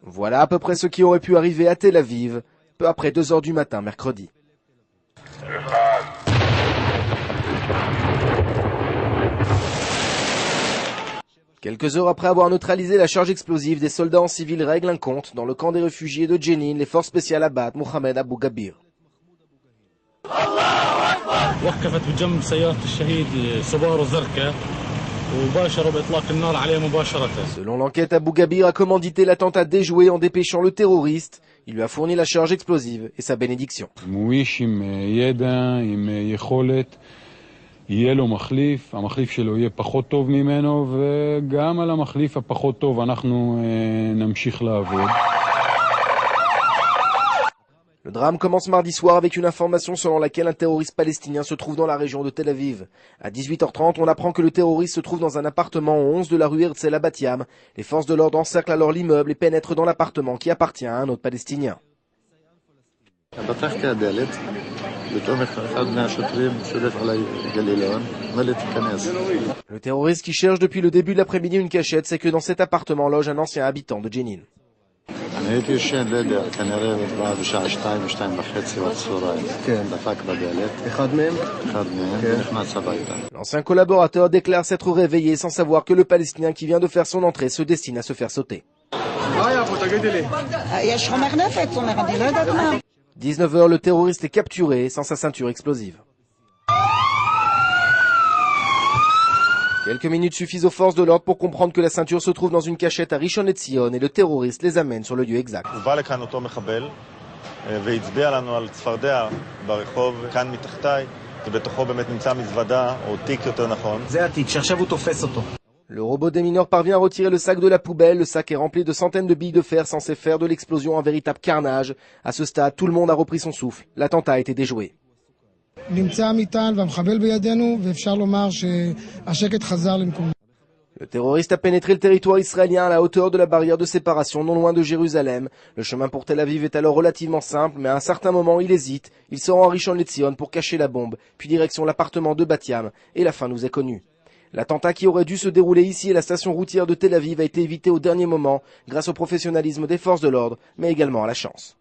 Voilà à peu près ce qui aurait pu arriver à Tel Aviv, peu après 2 heures du matin mercredi. Quelques heures après avoir neutralisé la charge explosive, des soldats en civil règlent un compte dans le camp des réfugiés de Jenin, les forces spéciales abattent Mohamed Abou Gabir. Selon l'enquête, Abou Gabir a commandité l'attentat déjoué en dépêchant le terroriste. Il lui a fourni la charge explosive et sa bénédiction. יהיה לו מחליף, המחליף שלו יהיה פחות טוב ממנו, וגם על המחליף הפחות טוב אנחנו נמשיך לעבוד. Le drame commence mardi soir avec une information selon laquelle un terroriste palestinien se trouve dans la région de Tel Aviv. À 18h30, on apprend que le terroriste se trouve dans un appartement 11 de la rue Herzl à Bat Yam. Les forces de l'ordre encerclent alors l'immeuble et pénètrent dans l'appartement qui appartient à un autre Palestinien. Le terroriste qui cherche depuis le début de l'après-midi une cachette sait que dans cet appartement loge un ancien habitant de Jenin. L'ancien collaborateur déclare s'être réveillé sans savoir que le Palestinien qui vient de faire son entrée se destine à se faire sauter. 19h, le terroriste est capturé sans sa ceinture explosive. Quelques minutes suffisent aux forces de l'ordre pour comprendre que la ceinture se trouve dans une cachette à Rishon LeZion et le terroriste les amène sur le lieu exact. Le robot démineur parvient à retirer le sac de la poubelle. Le sac est rempli de centaines de billes de fer censées faire de l'explosion un véritable carnage. À ce stade, tout le monde a repris son souffle. L'attentat a été déjoué. Le terroriste a pénétré le territoire israélien à la hauteur de la barrière de séparation non loin de Jérusalem. Le chemin pour Tel Aviv est alors relativement simple, mais à un certain moment il hésite. Il se rend à Rishon LeZion pour cacher la bombe, puis direction l'appartement de Bat Yam, et la fin nous est connue. L'attentat qui aurait dû se dérouler ici à la station routière de Tel Aviv a été évité au dernier moment grâce au professionnalisme des forces de l'ordre, mais également à la chance.